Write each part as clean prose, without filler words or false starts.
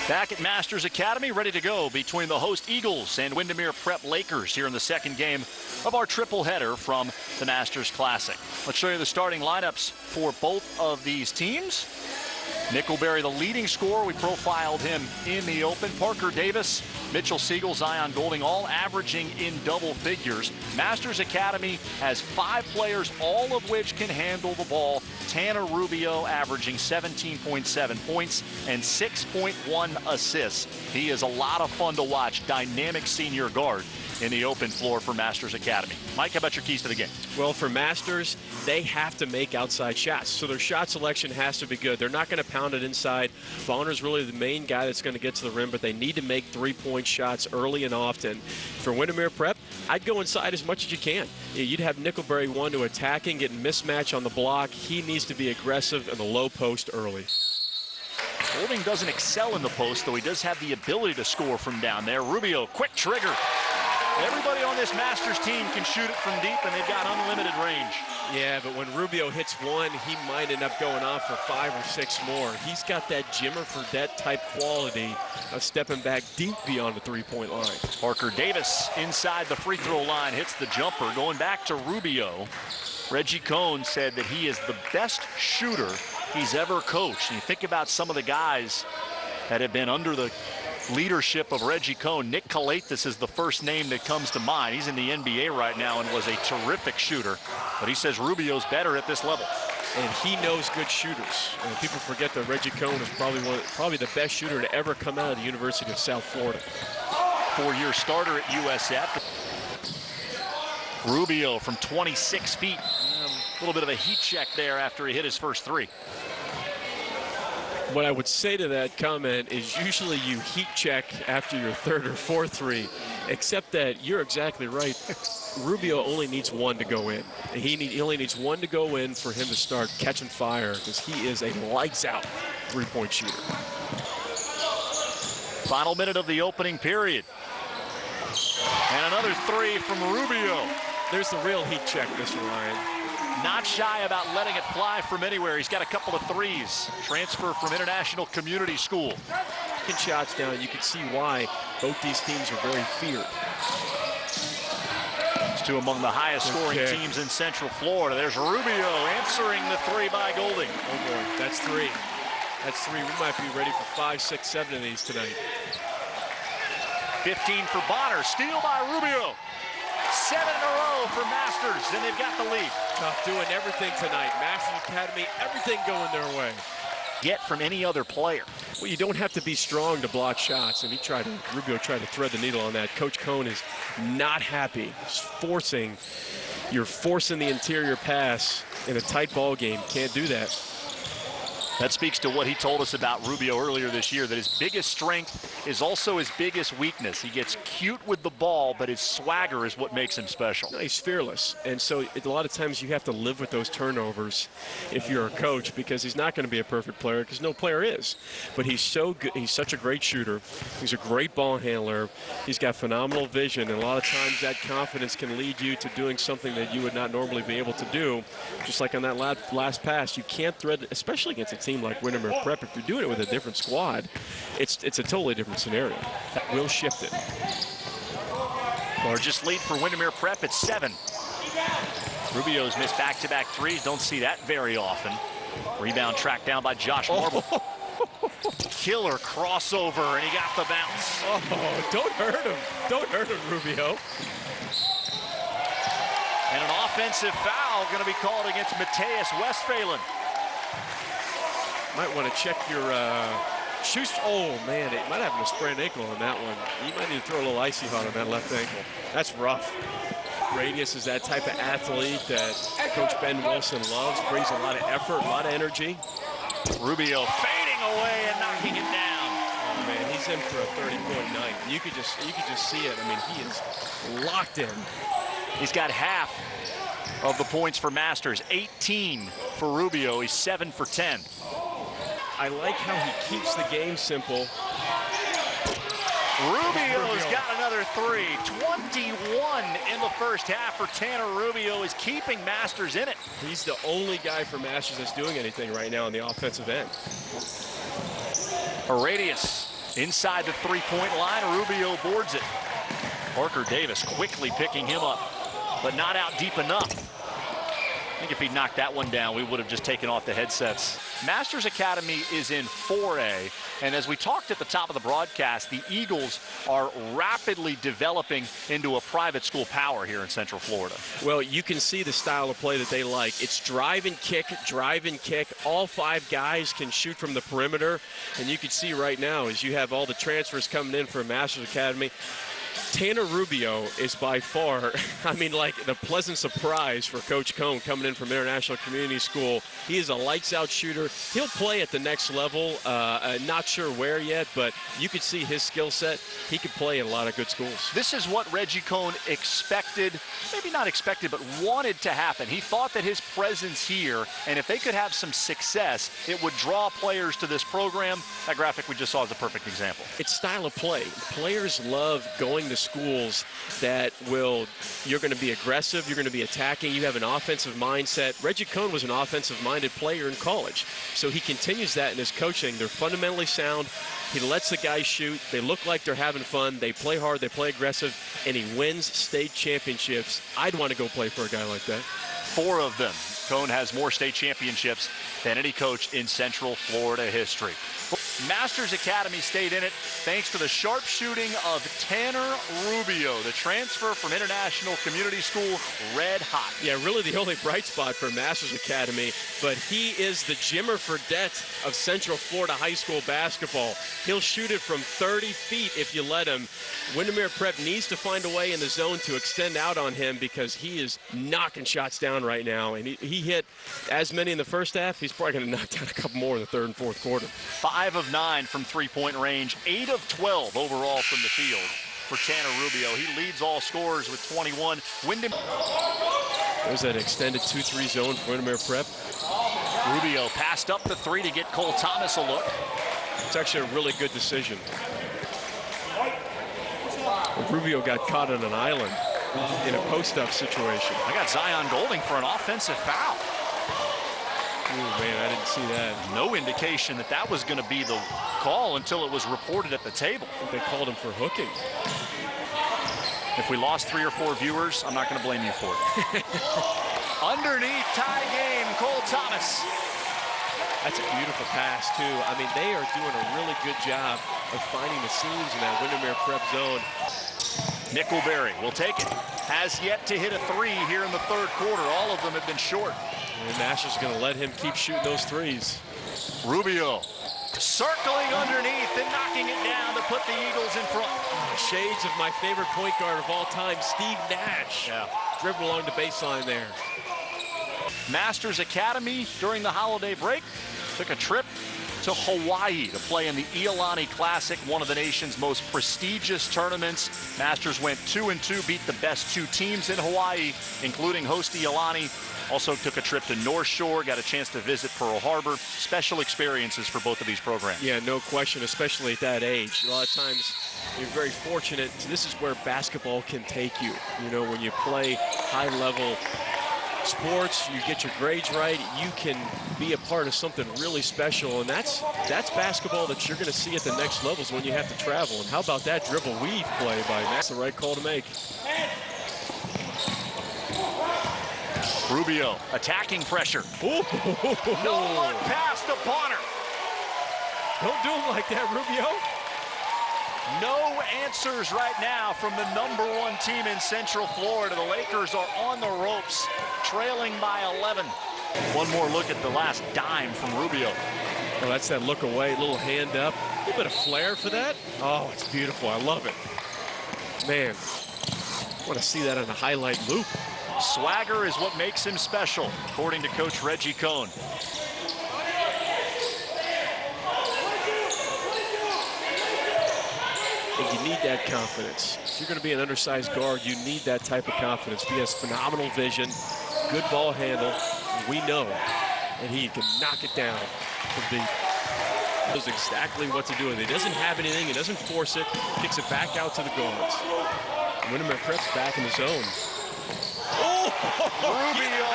Back at Masters Academy, ready to go between the host Eagles and Windermere Prep Lakers here in the second game of our triple header from the Masters Classic. Let's show you the starting lineups for both of these teams. Nickelberry, the leading scorer. We profiled him in the open. Parker Davis, Mitchell Siegel, Zion Golding, all averaging in double figures. Masters Academy has 5 players, all of which can handle the ball. Tanner Rubio averaging 17.7 points and 6.1 assists. He is a lot of fun to watch. Dynamic senior guard in the open floor for Masters Academy. Mike, how about your keys to the game? Well, for Masters, they have to make outside shots. So their shot selection has to be good. They're not going to pound it inside. Bonner's really the main guy that's going to get to the rim, but they need to make three-point shots early and often. For Windermere Prep, I'd go inside as much as you can. You'd have Nickelberry one to attacking, getting mismatch on the block. He needs to be aggressive in the low post early. Golding doesn't excel in the post, though he does have the ability to score from down there. Rubio, quick trigger. Everybody on this Masters team can shoot it from deep, and they've got unlimited range. Yeah, but when Rubio hits one, he might end up going off for 5 or 6 more. He's got that Jimmer Fredette type quality of stepping back deep beyond the three-point line. Parker Davis inside the free throw line hits the jumper. Going back to Rubio, Reggie Cohn said that he is the best shooter he's ever coached. And you think about some of the guys that have been under the leadership of Reggie Cohn. Nick Kalathis is the first name that comes to mind. He's in the NBA right now and was a terrific shooter. But he says Rubio's better at this level. And he knows good shooters. And people forget that Reggie Cohn is probably the best shooter to ever come out of the University of South Florida. 4-year starter at USF. Rubio from 26 feet. A little bit of a heat check there after he hit his first three. What I would say to that comment is usually you heat check after your third or fourth three, except that you're exactly right. Rubio only needs one to go in. He only needs one to go in for him to start catching fire, because he is a lights-out three-point shooter. Final minute of the opening period. And another three from Rubio. There's the real heat check, Mr. Ryan. Not shy about letting it fly from anywhere. He's got a couple of threes. Transfer from International Community School. Shots down, you can see why both these teams are very feared. It's two among the highest scoring teams in Central Florida. There's Rubio answering the three by Golding. Oh boy, that's 3. That's 3. We might be ready for 5, 6, 7 of these tonight. 15 for Bonner. Steal by Rubio. 7 in a row for Masters, and they've got the lead. Tough doing everything tonight. Masters Academy, everything going their way. Get from any other player. Well, you don't have to be strong to block shots, and Rubio tried to thread the needle on that. Coach Cohn is not happy. You're forcing the interior pass in a tight ball game. Can't do that. That speaks to what he told us about Rubio earlier this year, that his biggest strength is also his biggest weakness. He gets cute with the ball, but his swagger is what makes him special. No, he's fearless, and so a lot of times you have to live with those turnovers if you're a coach, because he's not going to be a perfect player, because no player is. But he's so good. He's such a great shooter. He's a great ball handler. He's got phenomenal vision, and a lot of times that confidence can lead you to doing something that you would not normally be able to do. Just like on that last pass, you can't thread, especially against a team like Windermere Prep. If you're doing it with a different squad, it's a totally different scenario. Will shift it. Largest lead for Windermere Prep at 7. Rubio's missed back-to-back threes. Don't see that very often. Rebound tracked down by Josh Marble. Killer crossover, and he got the bounce. Oh, don't hurt him. Don't hurt him, Rubio. And an offensive foul going to be called against Mateus Westphalen. Might want to check your shoes. Oh, man, it might have a sprained ankle on that one. You might need to throw a little icy hot on that left ankle. That's rough. Radius is that type of athlete that Coach Ben Wilson loves, brings a lot of effort, a lot of energy. Rubio fading away and knocking it down. Oh, man, he's in for a 30-point night. You could just see it. I mean, he is locked in. He's got half of the points for Masters, 18 for Rubio. He's 7 for 10. I like how he keeps the game simple. Rubio's got another three. 21 in the first half for Tanner Rubio, is keeping Masters in it. He's the only guy for Masters that's doing anything right now on the offensive end. Radius Inside the three-point line, Rubio boards it. Parker Davis quickly picking him up, but not out deep enough. I think if he'd knocked that one down, we would have just taken off the headsets. Masters Academy is in 4A, and as we talked at the top of the broadcast, the Eagles are rapidly developing into a private school power here in Central Florida. Well, you can see the style of play that they like. It's drive and kick, drive and kick. All 5 guys can shoot from the perimeter, and you can see right now as you have all the transfers coming in for Masters Academy, Tanner Rubio is by far, I mean, like the pleasant surprise for Coach Cohn coming in from International Community School. He is a lights-out shooter. He'll play at the next level. Not sure where yet, but you could see his skill set. He could play in a lot of good schools. This is what Reggie Cohn expected, maybe not expected, but wanted to happen. He thought that his presence here, and if they could have some success, it would draw players to this program. That graphic we just saw is a perfect example. It's style of play. Players love going to schools that you're going to be aggressive, you're going to be attacking, you have an offensive mindset. Reggie Cohn was an offensive-minded player in college, so he continues that in his coaching. They're fundamentally sound. He lets the guys shoot. They look like they're having fun. They play hard, they play aggressive, and he wins state championships. I'd want to go play for a guy like that. 4 of them. Cohn has more state championships than any coach in Central Florida history. Masters Academy stayed in it thanks to the sharp shooting of Tanner Rubio, the transfer from International Community School, red hot. Yeah, really the only bright spot for Masters Academy, but he is the Jimmer Fredette of Central Florida high school basketball. He'll shoot it from 30 feet if you let him. Windermere Prep needs to find a way in the zone to extend out on him because he is knocking shots down right now, and he hit as many in the first half. He's probably going to knock down a couple more in the third and fourth quarter. 5 of 9 from three-point range, 8 of 12 overall from the field for Tanner Rubio. He leads all scorers with 21. Windermere. There's that extended 2-3 zone for Windermere Prep. Rubio passed up the 3 to get Cole Thomas a look. It's actually a really good decision. Rubio got caught on an island in a post-up situation. I got Zion Golding for an offensive foul. Oh, man, I didn't see that. No indication that that was going to be the call until it was reported at the table. I think they called him for hooking. If we lost 3 or 4 viewers, I'm not going to blame you for it. Underneath, tie game, Cole Thomas. That's a beautiful pass, too. I mean, they are doing a really good job of finding the seams in that Windermere Prep zone. Nickelberry will take it. Has yet to hit a 3 here in the third quarter. All of them have been short. And Nash is going to let him keep shooting those threes. Rubio circling underneath and knocking it down to put the Eagles in front. Shades of my favorite point guard of all time, Steve Nash. Yeah. Dribble along the baseline there. Masters Academy during the holiday break took a trip to Hawaii to play in the Iolani Classic, one of the nation's most prestigious tournaments. Masters went 2-2, beat the best 2 teams in Hawaii, including host Iolani. Also took a trip to North Shore, got a chance to visit Pearl Harbor. Special experiences for both of these programs. Yeah, no question, especially at that age. A lot of times you're very fortunate. This is where basketball can take you. You know, when you play high-level sports, you get your grades right, you can be a part of something really special, and that's basketball that you're going to see at the next levels when you have to travel. And how about that dribble weave play by Matt? That's the right call to make. Rubio attacking pressure. Ooh. No look pass to Bonner. Don't do him like that, Rubio. No answers right now from the #1 team in Central Florida. The Lakers are on the ropes, trailing by 11. One more look at the last dime from Rubio. Oh, that's that look away, little hand up. A little bit of flair for that. Oh, it's beautiful. I love it. Man, I want to see that on a highlight loop. Swagger is what makes him special, according to Coach Reggie Cohn. And you need that confidence. If you're going to be an undersized guard, you need that type of confidence. He has phenomenal vision, good ball handle. We know that he can knock it down from deep. He knows exactly what to do with it. He doesn't have anything. He doesn't force it. Kicks it back out to the guards. Windermere Prep's back in the zone. Oh! Rubio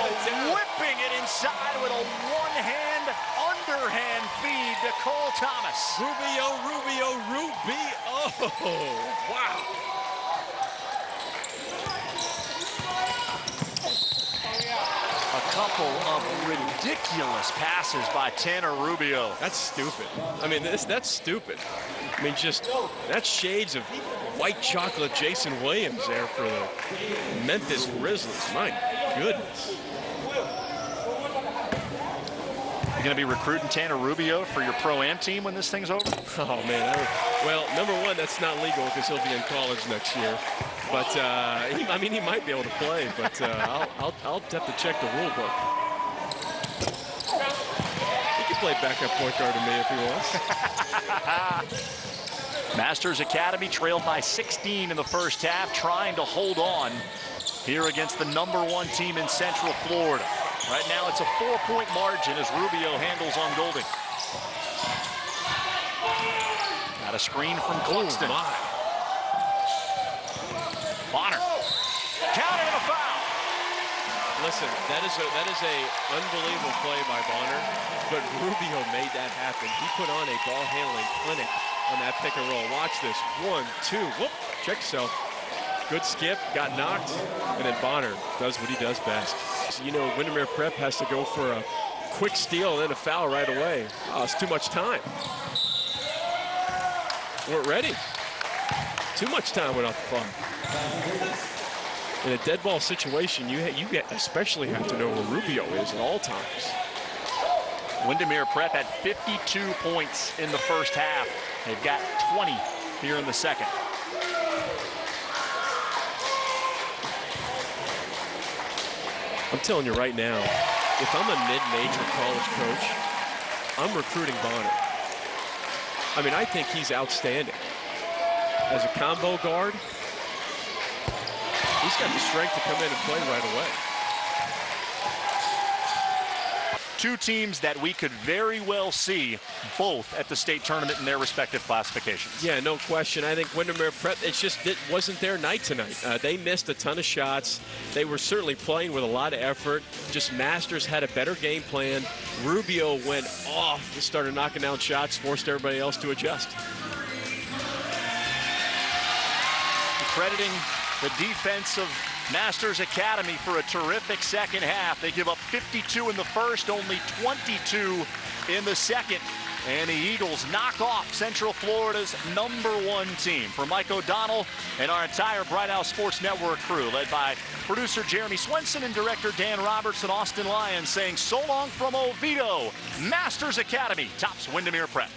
whipping it inside with a one-hand underhand feed to Cole Thomas. Rubio. Wow. A couple of ridiculous passes by Tanner Rubio. That's stupid. I mean, that's stupid. I mean, just that's shades of white chocolate Jason Williams there for the Memphis Grizzlies. My goodness. You're going to be recruiting Tanner Rubio for your Pro-Am team when this thing's over? Oh, man. Well, number one, that's not legal because he'll be in college next year. But, I mean, he might be able to play, but I'll have to check the rule book. He can play backup point guard to me if he wants. Masters Academy trailed by 16 in the first half, trying to hold on here against the #1 team in Central Florida. Right now, it's a 4-point margin as Rubio handles on Golding. Got a screen from Cluxton. Bonner. Counting and a foul. Listen, that is a unbelievable play by Bonner, but Rubio made that happen. He put on a ball handling clinic on that pick and roll. Watch this. 1, 2. Whoop. Check yourself. Good skip, got knocked, and then Bonner does what he does best. So, you know, Windermere Prep has to go for a quick steal and then a foul right away. Oh, it's too much time. We're ready. Too much time went off the clock. In a dead ball situation, you especially have to know where Rubio is at all times. Windermere Prep had 52 points in the first half. They've got 20 here in the second. I'm telling you right now, if I'm a mid-major college coach, I'm recruiting Bonner. I mean, I think he's outstanding. As a combo guard, he's got the strength to come in and play right away. Two teams that we could very well see both at the state tournament in their respective classifications. Yeah, no question. I think Windermere Prep, it wasn't their night tonight. They missed a ton of shots. They were certainly playing with a lot of effort. Just Masters had a better game plan. Rubio went off and started knocking down shots, forced everybody else to adjust. Crediting the defense of Masters Academy for a terrific second half. They give up 52 in the first, only 22 in the second. And the Eagles knock off Central Florida's #1 team. For Mike O'Donnell and our entire Brighthouse Sports Network crew, led by producer Jeremy Swenson and director Dan Roberts and Austin Lyons, saying so long from Oviedo. Masters Academy tops Windermere Prep.